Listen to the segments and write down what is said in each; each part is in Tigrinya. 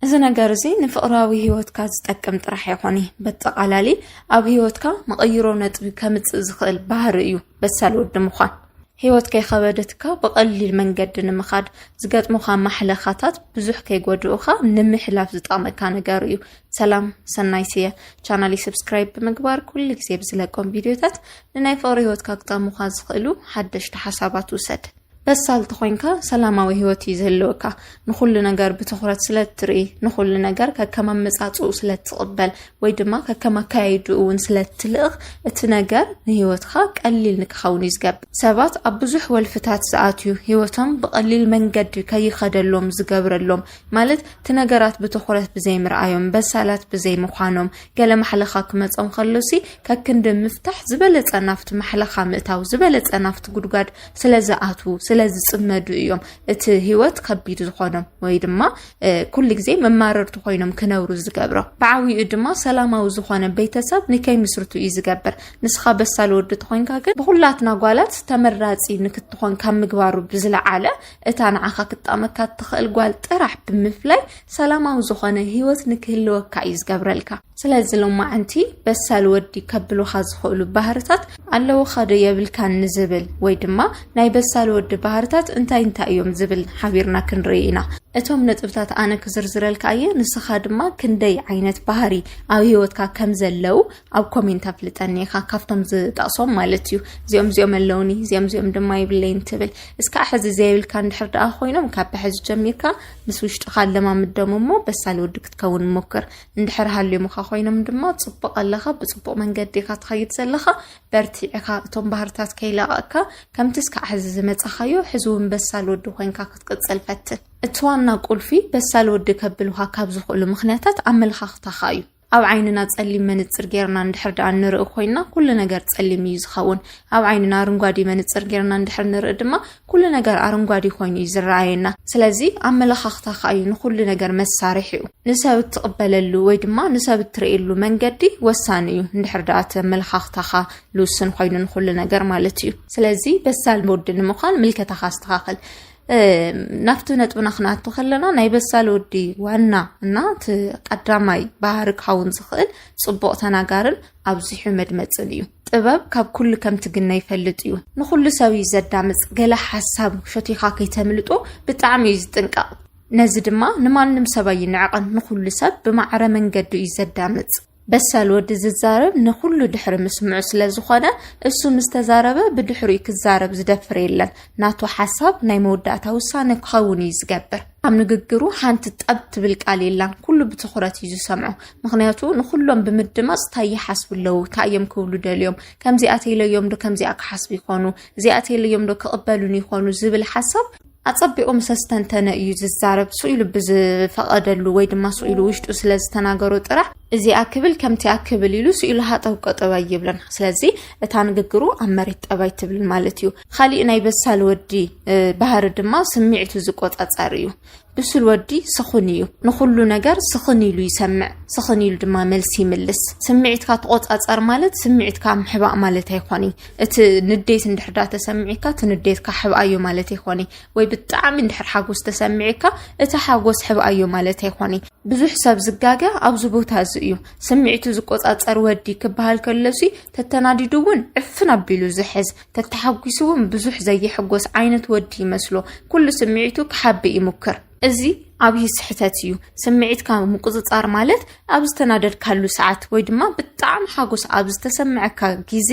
إذا نجارزي نفقراوي هيوتك تستقم طرح يخوني بتقالالي أب هيوتك مغيرونت بكمت زخل بحريو بس الود مخان هيوتك خبدتك بقليل من قد نمخاد زقت مخان محل خاتات بزح كي قدوخا نمحلاف زطامك نجاريو سلام سنايسية channel سبسكرايب بمقبار كل كسيب زلكم فيديوهات لناي فقر هيوتك قطع مخان زخلو حدش تحسابات وسد بس سالت خوينكا سلاماوي هيوتي زهلوكا نخل نجار بتخرج سلت ري نخل نجار كما مساطو سلت تقبل ويدما كما كايدو سلت تلغ اتنجار هيوتخا قليل نكخوني زقب سبات ابزح والفتات ساعاتيو هيوتهم بقليل من قد كي خدلهم زقبرلهم مالت تنجارات بتخرج بزي مرعايهم بس سالات بزي مخانهم قال محلخا كمصم خلصي ككند مفتاح زبلت انافت محلخا متاو زبلت انافت غدغاد سلازاتو لازم صمدو يوم ات هيوت كبيد زخونم ወይ ድማ ኩل ግዜ መማረር ተኾይኖም ከነብሩ ዝገብሮ ባዓዊ ድማ ሰላማዊ ዝኾነ ቤተሰብ ንከይ ምስርቱ እዩ ዝገብር ንስኻ በሳል ወድ ተኾይንካ ግን በሁላትና ጓላት ተመራጺ ንክትኾን ካብ ምግባሩ ብዝለዓለ እታ ንዓኻ ክጣመካ ትኽእል ጓል ጥራሕ ብምፍላይ ሰላማዊ ዝኾነ ህይወት ንክህልወካ እዩ ዝገብረልካ ስለዚህ ለማ አንቲ በሳል ወዲ ከብሉኻ ዝኽእሉ ባህርታት አለው ኻደ የብልካ ንዝብል ወይ ድማ ናይ በሳል ወዲ ባህርታት እንታይ እዮም ዝብል ሓቢርና ክንርኢና እቶም ነጥብታት አነ ክዝርዝረልካ እየ ንስኻ ድማ ክንደይ ዓይነት ባህሪ ኣብ ህይወትካ ከም ዘለው ኣብ ኮሜንት አፍልጠኒኻ ካፍቶም ዝጣሶም ማለት እዩ ዚኦም ኣለውኒ ዚኦም ድማ ይብለይን ትብል እስካ ሕዚ ዘይብልካ እንድሕር ደኣ ኮይኖም ካብ ሕዚ ጀሚርካ ምስ ውሽጥኻ ለማምደሞሞ በሳል ወዲ ክትከውን ሞክር እንድሕር ሃልዮምካ ኮይኖም ድማ ጽቡቕ ኣለኻ ብጽቡቕ መንገዲ ኢኻ ትኸይድ ዘለኻ በርቲዕኻ እቶም ባህርታት ከይላቐካ ከምቲ እስካ ሕዚ ዝመጻኻዮ ሕዝውን በሳል ወዲ ኮይንካ ክትቅጽል ፈትን እትዋና ቁልፊ በሳል ወዲ ከብልካ ካብ ዝኽእሉ ምኽንያታት ኣመለኻኽታኻ እዩ ኣብ ዓይንና ጸሊም መንጽር ጌርና እንድሕር ደኣ ንርኢ ኮይና ኩሉ ነገር ጸሊም እዩ ዝኸውን ኣብ ዓይንና አረንጓዴ መንጽር ጌርና እንድሕር ንርኢ ድማ ኩሉ ነገር አረንጓዴ ኮይኑ ይዝራኣየና ስለዚ ኣመለኻኽታኻ እዩ ንኩሉ ነገር መሳርሒ እዩ ንሰብ ትቕበለሉ ወይ ድማ ንሰብ ትርእሉ መንገዲ ወሳኒ እዩ እንድሕር ደኣ ተመለኻኽታኻ ልውስን ኮይኑ ንኩሉ ነገር ማለት እዩ ስለዚ በሳል ወዲ ንምዃን ምልከታኻ አስተኻኽል ናፍቱ ነጥብና ክናቱ ከለና ናይ በሳል ወዲ ዋና እና ቀዳማይ ባህር ካውን ዝኽእል ጽቡቕ ተናጋርን ኣብዚሑ መድመጽን እዩ ጥበብ ካብ ኩሉ ከም ትግና ይፈልጥ እዩ ንኩሉ ሰብ ይዘዳምጽ ገለ ሓሳብ ሸቲኻ ከይተምልጦ ብጣዕሚ ይዝጥንቀቕ ነዚ ድማ ንማንም ሰብ ይንዕቐን ንኩሉ ሰብ ብማዕረ መንገዲ ይዘዳምጽ በሳል ወዲ ዝዛረብ ንኩሉ ድሕሪ ምስምዑ ስለዝኾነ እሱ ምስተዛረበ ብድሕሪ ክዛረብ ዝደፍር የለን ናቱ ሓሳብ ናይ መወዳእታ ውሳነ ክኸውን ይዝገብር ኣብ ንግግሩ ሓንቲ ጠብ ትብል ቃል የላን ኩሉ ብትኹረት እዩ ዝሰምዖ ምክንያቱ ንኩሎም ብምድማጽ ታይ ይሓስብለው ታዮም ክብሉ ደልዮም ከምዚኣተይለዮም ዶ ከምዚኣ ክሓስብ ይኾኑ እዚኣተይለዮም ዶ ክቕበሉን ይኾኑ ዝብል ሓሳብ አጸቢኦ መሰስተንተነ እዩ ዝዛረብ ስኢሉ ብዝፈቀደሉ ወይ ድማ ስኢሉ ውሽጡ ስለዝተናገሩ ጥራሕ እዚ አክብል ከምቲ አክብል ኢሉ ስኢሉ ሃጠው ቀጠባ ይብለን ስለዚ እታ ንግግሩ ኣብ መሬት ጠባይ ትብል ማለት እዩ ኻሊ ናይ በሳል ወዲ ባህር ድማ ስምዒቱ ዝቆጣጸር እዩ ብስል ወዲ ስኹን እዩ ንኩሉ ነገር ስኹን ኢሉ ይሰምዕ ስኹን ኢሉ ድማ መልሲ ይምልስ ስምዒትካ ተቆጣጸር ማለት ስምዒትካ ምሕባእ ማለት አይኾኒ እቲ ንዴት እንድሕር ዳ ተሰምዒካ ትንዴትካ ሕባእዮ ማለት አይኾኒ ወይ ብጣዕሚ እንድሕር ሓጎስ ተሰምዒካ እቲ ሓጎስ ሕባእዮ ማለት አይኾኒ ብዙሕ ሰብ ዝጋጋ ኣብ ዝቦታ እዩ ስምዒቱ ዝቆጣጸር ወዲ ክበሃል ከለሲ ተተናዲዱውን ዕፍን ኣቢሉ ዝሕዝ ተተሓጒሱውን ብዙሕ ዘይሕጎስ ዓይነት ወዲ ይመስሎ ኩሉ ስምዒቱ ክሓቢ ይሙክር እዚ ኣብይ ስሕተት እዩ ስምዒትካ ምቁጽጻር ማለት ኣብ ዝተናደድካሉ ሰዓት ወይ ድማ ብጣዕሚ ሓጎስ ኣብ ዝተሰምዐካ ግዜ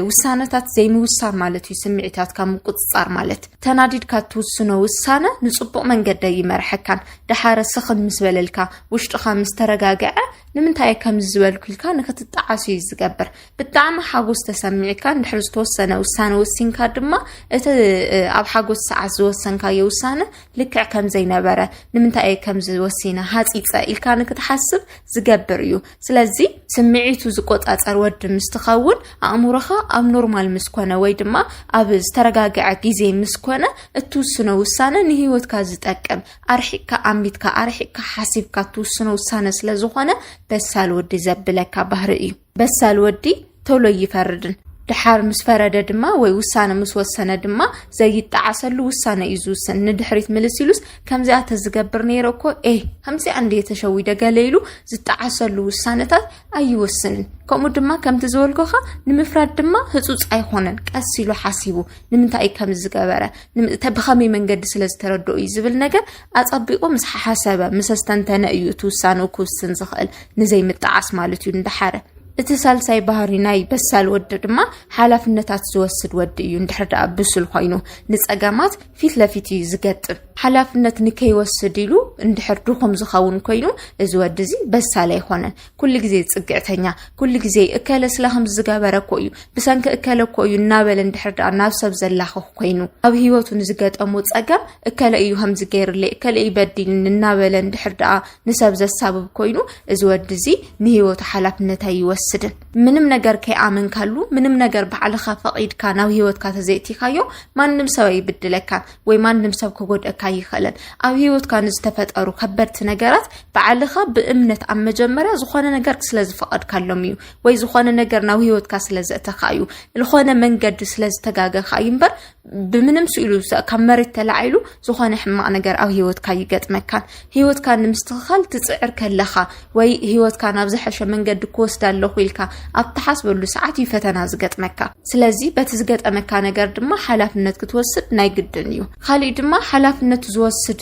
ውሳነታት ዘይምውሳን ማለት እዩ ስምዒታትካ ምቁጽጻር ማለት ተናዲድካ ትውስኖ ውሳነ ንጽቡቕ መንገዲ ይመርሐካን ደሓረ ስኽን ምስ በለልካ ውሽጥኻ ምስ ተረጋግዐ ንምንታይ ከም ዝበልኩ ኢልካ ንክትጣዓሱ ይዝገብር ብጣዕሚ ሓጎስ ተሰምዒካ እንድሕር ዝተወሰነ ውሳነ ወሲንካ ድማ እቲ ኣብ ሓጎስ ሰዓት ዝወሰንካዮ ውሳነ ልክዕ ከም ዘይነበረ ንምንታይ ከም ዝወሲና ሓጺጸ ኢልካ ንክትሓስብ ዝገብር እዩ ስለዚ ስምዒቱ ዝቆጣጸር ወዲ ምስትኸውን ኣእምሮኻ ኣብ ኖርማል ምስኮነ ወይ ድማ ኣብ ዝተረጋግዐ ግዜ ምስኮነ እትውስኖ ውሳነ ንህይወትካ ዝጠቅም ኣርሒካ ኣሚትካ ኣርሒካ ሓሲብካ እትውስኖ ውሳነ ስለዝኾነ በሳል ወዲ ዘብለካ ባህሪ እዩ በሳል ወዲ ቶሎ ይፈርድን ድሓር ምስ ፈረደ ድማ ወይ ውሳነ ምስ ወሰነ ድማ ዘይጣዓሰሉ ውሳነ ይዙስን ንድሕሪት ምልሲሉስ ከምዚኣ ተዝገብር ነይረኮ ከምዚ አንዴ ተሸዊደ ገለይሉ ዝጣዓሰሉ ውሳነታት ኣይወስንን ከምኡ ድማ ከምቲ ዝበልኮኻ ንምፍራድ ድማ ህጹጽ ኣይኾነን ቀስ ኢሉ ሓሲቡ ንምንታይ ከም ዝገበረ ብኸመይ መንገዲ ስለ ዝተረድኡ ዝብል ነገር ኣጸቢቆ ምስ ሓሰበ ምስ ዝተንተነ እዩ እቲ ውሳነ ክውስን ዝኽእል ንዘይምጣዓስ ማለት እዩ እንዳሓረ እቲ ሳልሳይ ባህሪ ናይ በሳል ወዲ ድማ ሓላፍነታት ዝወስድ ወዲ እዩ እንድሕር ደኣ ብሱል ኮይኑ ንጸገማት ፊት ለፊት እዩ ዝገጥም ሓላፍነት ንከይወስድ ኢሉ እንድሕር ድኹም ዝኸውን ኮይኑ እዚ ወዲ እዚ በሳል ኣይኮነን ኩሉ ግዜ ጽግዕተኛ ኩሉ ግዜ እከለ ስለኸም ዝገበረ እኮ እዩ ብሰንኪ እከለ እኮ እዩ እናበለ እንድሕር ደኣ ናብ ሰብ ዘላኽኽ ኮይኑ ኣብ ህይወቱ ንዝገጠሙ ጸገም እከለ እዩ ከም ዝገይርለይ እከለ ይበድል እናበለ እንድሕር ደኣ ንሰብ ዘሳብብ ኮይኑ እዚ ወዲ እዚ ንህይወቱ ሓላፍነት ኣይወስድ ምንም ነገር ከይኣመንካሉ ምንም ነገር ባዕልኻ ፈቂድካ ናብ ህይወትካ ተዘይቲኻዮ ማንም ሰብ ይብድለካ ወይ ማንም ሰብ ክጎድእካ ይኽእልን ኣብ ህይወትካ ንዝተፈጠሩ ከበድቲ ነገራት ባዕልኻ ብእምነት ኣብ መጀመርያ ዝኾነ ነገር ስለ ዝፈቀድካሎም እዩ ወይ ዝኾነ ነገር ናብ ህይወትካ ስለ ዘእተኻ እዩ ዝኾነ መንገዲ ስለ ዝተጋገኻ እምበር ብምንም ስኢሉ ካብ መሬት ተላዒሉ ዝኾነ ሕማቕ ነገር ኣብ ህይወትካ ይገጥመካን ህይወትካ ንምስትኽኻል ትጽዕር ከለኻ ወይ ህይወትካ ናብ ዝሐሸ መንገዲ ክወስድ ኣለኹ ኢልካ ኣብ ተሓስበሉ ሰዓት ይፈተና ዝገጥመካ ስለዚ በቲ ዝገጠመካ ነገር ድማ ሓላፍነት ክትወስድ ናይ ግድን እዩ ካሊእ ድማ ሓላፍነት ዝወስድ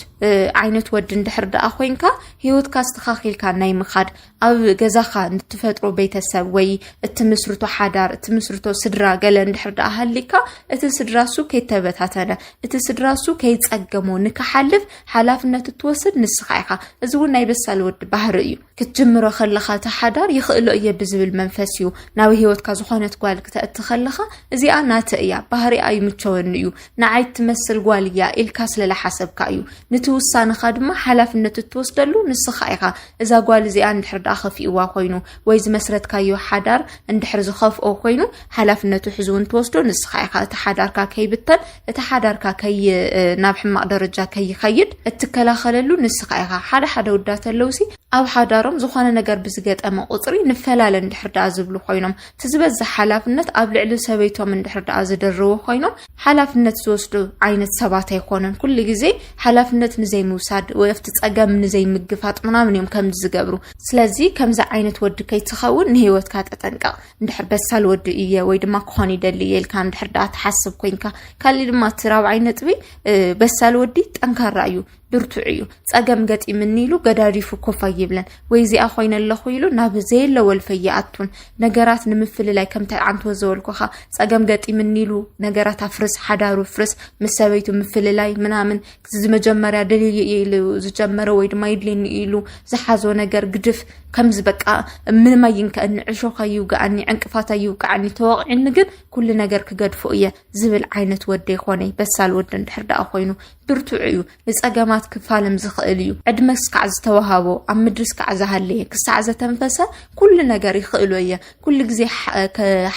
ዓይነት ወዲ እንድሕር ደኣ ኮይንካ ህይወትካ ዝተኻኺልካ ናይ ምኻድ ኣብ ገዛኻ ንትፈጥሮ ቤተሰብ ወይ እትምስርቶ ሓዳር እትምስርቶ ስድራ ገለ እንድሕር ደኣ ሃሊካ እቲ ስድራሱ ከይተበታተነ እቲ ስድራሱ ከይጸገሞ ንክሓልፍ ሓላፍነት ትወስድ ንስኻ ኢኻ እዚ እውን ናይ በሳል ወዲ ባህሪ እዩ ክትጅምሮ ከለኻ ተሓዳር ይኽእሎ እየ ብዝብል መንፈስ እዩ ናብ ህይወትካ ዝኾነት ጓል ክትእቲ ከለኻ እዚኣ ናተ እያ ባህሪኣ ይምቸወኒ እዩ ንዓይ ትመስል ጓል እያ ኢልካ ስለላሓሰብካ እዩ ነቲ ውሳነኻ ድማ ሓላፍነት ትወስደሉ ንስኻ ኢኻ እዛ ጓል እዚኣ እንድሕር ደኣ ኸፊእዋ ኮይኑ ወይ ዝመስረትካዮ ሓዳር እንድሕር ዝኸፍኦ ኮይኑ ሓላፍነቱ ሕዝውን ትወስዶ ንስኻ ኢኻ እቲ ሓዳርካ ከይብተን እቲ ሓዳርካ ናብ ሕማቕ ደረጃ ከይኸይድ እትከላኸለሉ ንስኻ ኢኻ ሓደ ውዳት ኣለውሲ ኣብ ሓዳሮም ዝኾነ ነገር ብዝገጠመ ቁጽሪ ንፈላለ እንድሕር ደኣ ዝብሉ ኮይኖም ትዝበዝሕ ሓላፍነት ኣብ ልዕሊ ሰበይቶም እንድሕር ደኣ ዝደርዎ ኮይኖም ሓላፍነት ዝወስዱ ዓይነት ሰባት ኣይኮነን ኩሉ ግዜ ሓላፍነት ንዘይምውሳድ ወይ ኣብቲ ጸገም ንዘይምግፋጥ ምናምን እዮም ከም ዝገብሩ ስለዚ ከምዛ ዓይነት ወዲ ከይትኸውን ንህይወትካ ተጠንቀቕ እንድሕር በሳል ወዲ እየ ወይ ድማ ክኾን ይደሊ ኢልካ እንድሕር ደኣ ትሓስብ ኮይንካ ካሊእ ድማ ትራብዓይ ነጥቢ በሳል ወዲ ጠንካራ እዩ ብርቱዕ እዩ ጸገም ገጢምኒ ኢሉ ገዳሪፉ ኮፍ ኣይብለን ወይ እዚኣ ኮይነ ኣለኹ ኢሉ ናብ ዘየለ ወልፈይ ኣቱን ነገራት ንምፍልላይ ከምታ ዓንቶ ዘወልኮኻ ጸገም ገጢምኒ ኢሉ ነገራት ኣፍርስ ሓዳሩ ፍርስ ምስ ሰበይቱ ምፍልላይ ምናምን ዝመጀመርያ ደልዩ ኢሉ ዝጀመረ ወይ ድማ ይድልኒ ኢሉ ዝሓዞ ነገር ግድፍ ከምዝ በቃ ምንም ኣይንከአኒ ዕሾኽ ኣይውግዓኒ ዕንቅፋት ኣይውግዓኒ ተወቂዕኒ ግን ኩሉ ነገር ክገድፎ እየ ዝብል ዓይነት ወዲ ይኾነይ በሳል ወዲ እንድሕር ደኣ ኮይኑ ብርቱዕ እዩ ንጸገማት ክፋለም ዝኽእል እዩ ዕድመስ ከዓ ዝተዋሃቦ ኣብ ምድርስ ከዓ ዝሃለየ ክሳዕ ዘተንፈሰ ኩሉ ነገር ይኽእሎ እየ ኩሉ ግዜ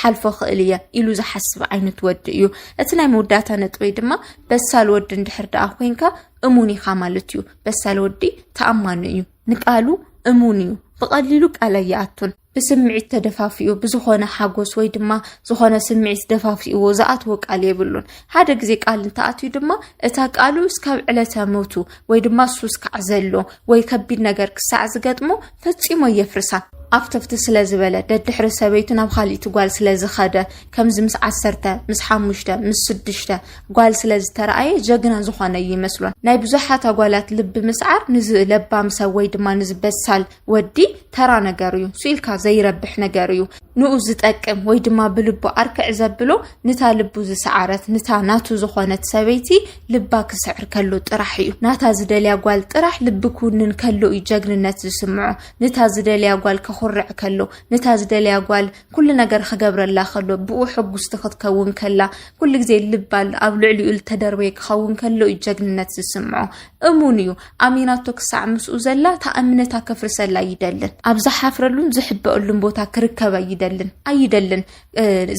ሓልፎ ክእል እየ ኢሉ ዝሓስብ ዓይነት ወዲ እዩ እቲ ናይ መወዳእታ ነጥበይ ድማ በሳል ወዲ እንድሕር ደኣ ኮይንካ እሙን ኢኻ ማለት እዩ በሳል ወዲ ተኣማኒ እዩ ንቃሉ እሙን እዩ ብቐሊሉ ቃል ኣይኣቱን ብስምዒት ተደፋፊኡ ብዝኾነ ሓጎስ ወይ ድማ ዝኾነ ስምዒት ደፋፊኡ ዝኣትዎ ቃል የብሉን ሓደ ግዜ ቃል እንተኣትዩ ድማ እታ ቃሉ እስካብ ዕለተ ሞቱ ወይ ድማ ሱስ ከዓ ዘሎ ወይ ከቢድ ነገር ክሳዕ ዝገጥሞ ፈጺሞ የፍርሳ ኣፍተፍቲ ስለ ዝበለ ደድሕሪ ሰበይቱ ናብ ካሊእቲ ጓል ስለ ዝኸደ ከምዚ ምስ 10 ምስ 5 ምስ 6 ጓል ስለ ዝተረኣየ ጀግና ዝኾነ ይመስሎን ናይ ብዙሓት ጓላት ልቢ ምስዓር ንዝለባም ሰብ ወይ ድማ ንዝበሳል ወዲ ተራ ነገር እዩ ስኢልካ ዘይረብሕ ነገር እዩ ንኡ ዝጠቅም ወይ ድማ ብልቡ ኣርክዕ ዘብሎ ንታ ልቡ ዝሰዓረት ንታ ናቱ ዝኾነት ሰበይቲ ልባ ክስዕር ከሎ ጥራሕ እዩ ናታ ዝደልያ ጓል ጥራሕ ልቢ ኩንን ከሎ እዩ ጀግንነት ዝስምዖ ንታ ዝደልያ ጓል ክኹርዕ ከሎ ንታ ዝደልያ ጓል ኩሉ ነገር ክገብረላ ከሎ ብኡ ሕጉስቲ ክትከውን ከላ ኩሉ ግዜ ልባል ኣብ ልዕሊኡ ተደርበየ ክኸውን ከሎ እዩ ጀግንነት ዝስምዖ እሙን እዩ ኣሚናቶ ክሳዕ ምስኡ ዘላ ተኣምነታ ከፍርሰላ ይደልን ኣብ ዝሓፍረሉን ዝሕበአሉን ቦታ ክርከባ ኣይደልን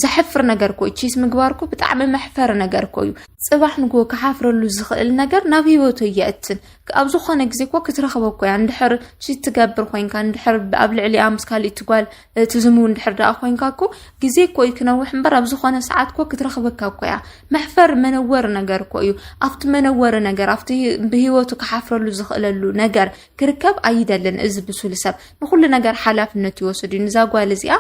ዝሕፍር ነገር ኮይ ቺስ ምግባርኩ ብጣዕሚ መሕፈር ነገር ኮዩ صباح نقول كحافرلو زخل نجار نبيوتو يأتن كأبزو خانة جزيكوا كترخبوكوا يعني دحر شي تجبر خوين كان دحر قبل علي أمس كالي تقول تزمون دحر دا خوين كاكو جزيكوا يكنوح مبر أبزو خانة ساعات كوا كترخبوكوا يا محفر منور نجار كويو أفت منور نجار أفت بهيوتو كحافرلو زخللو نجار كركب أيدا لن إز بسولسب نقول نجار حلاف النتيوسدي نزاقوا لزيا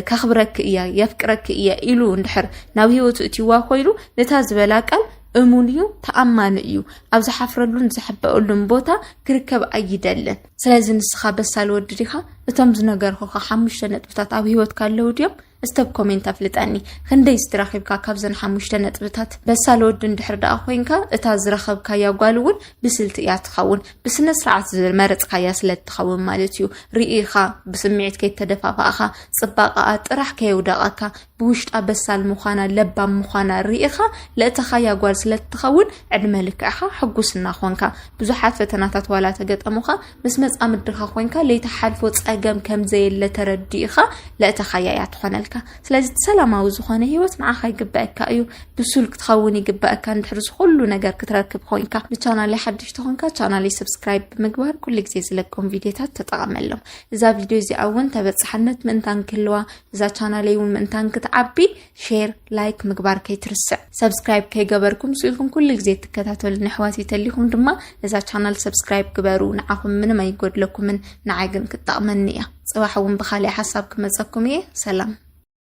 كخبرك إياه يفكرك إياه إلو ندحر نبيوتو تيوا خويلو نتازبلا قال امونيو تأمانيو ابز حفرلون زحبقلون بوتا كركب ايدلن سلازي نسخه بسال ودريخه اتم زنغرخو خمشته نطبታት ኣብ ህይወት ካለው ድዮም استب كومنت افلطاني خندي استراخبكا كابزن 5 نطبታት بسال ود እንድሕር ዳ ኮይንካ እታ ዝረኸብካ ያጓልውን ብስልት እያ ትኸውን ብስነ ስርዓት ዝመረጽካያ ስለትኸውን ማለት እዩ ሪኢኻ ብስምዒት ከይተደፋፋኻ ጽባቃ ጥራሕ ከይውዳቃካ ብውሽጣ በሳል ምዃና ለባም ምዃና ሪኢኻ ለእተኻ ያጓል ስለትኸውን ዕድመ ልክዕኻ ሕጉስና ኾንካ ብዙሓት ፈተናታት ዋላ ተገጠሙኻ ምስ መጻምድኻ ኾንካ ለይተሓልፎ ጸገም ከም ዘየለ ተረዲኢኻ ለእተኻ ያ ትኾነልካ ስለዚህ ሰላማዊ ዝኾነ ህይወት ንዓኻ ይግባእካ እዩ ብሱልክ ትኸውን ይግባእካ እንድሕር ዝኹሉ ነገር ክትረክብ ኾንካ ቻናሌ ሓድሽ ተኾንካ ቻናሌ ሰብስክራይብ ብምግባር ኩሉ ግዜ ዝለቆም ቪዲዮታት ተጠቐመሎም እዛ ቪዲዮ እዚ እውን ተበጽሕነት ምንታን ክልዋ እዛ ቻናሌ እውን ምንታን ክትዓቢ ሼር ላይክ ምግባር ከይትርስዕ ሰብስክራይብ ከይገበርኩም ስኢልኩም ኩሉ ግዜ ትከታተሉን ኣሕዋትይ ተሊኹም ድማ እዛ ቻናል ሰብስክራይብ ግበሩ ንዓኹም ምንም ኣይጎድለኩምን ንዓይ ግን ክትጠቕመኒ እያ ጽባሕ እውን ብኻልእ ሓሳብ ክመጸኩም እየ ሰላም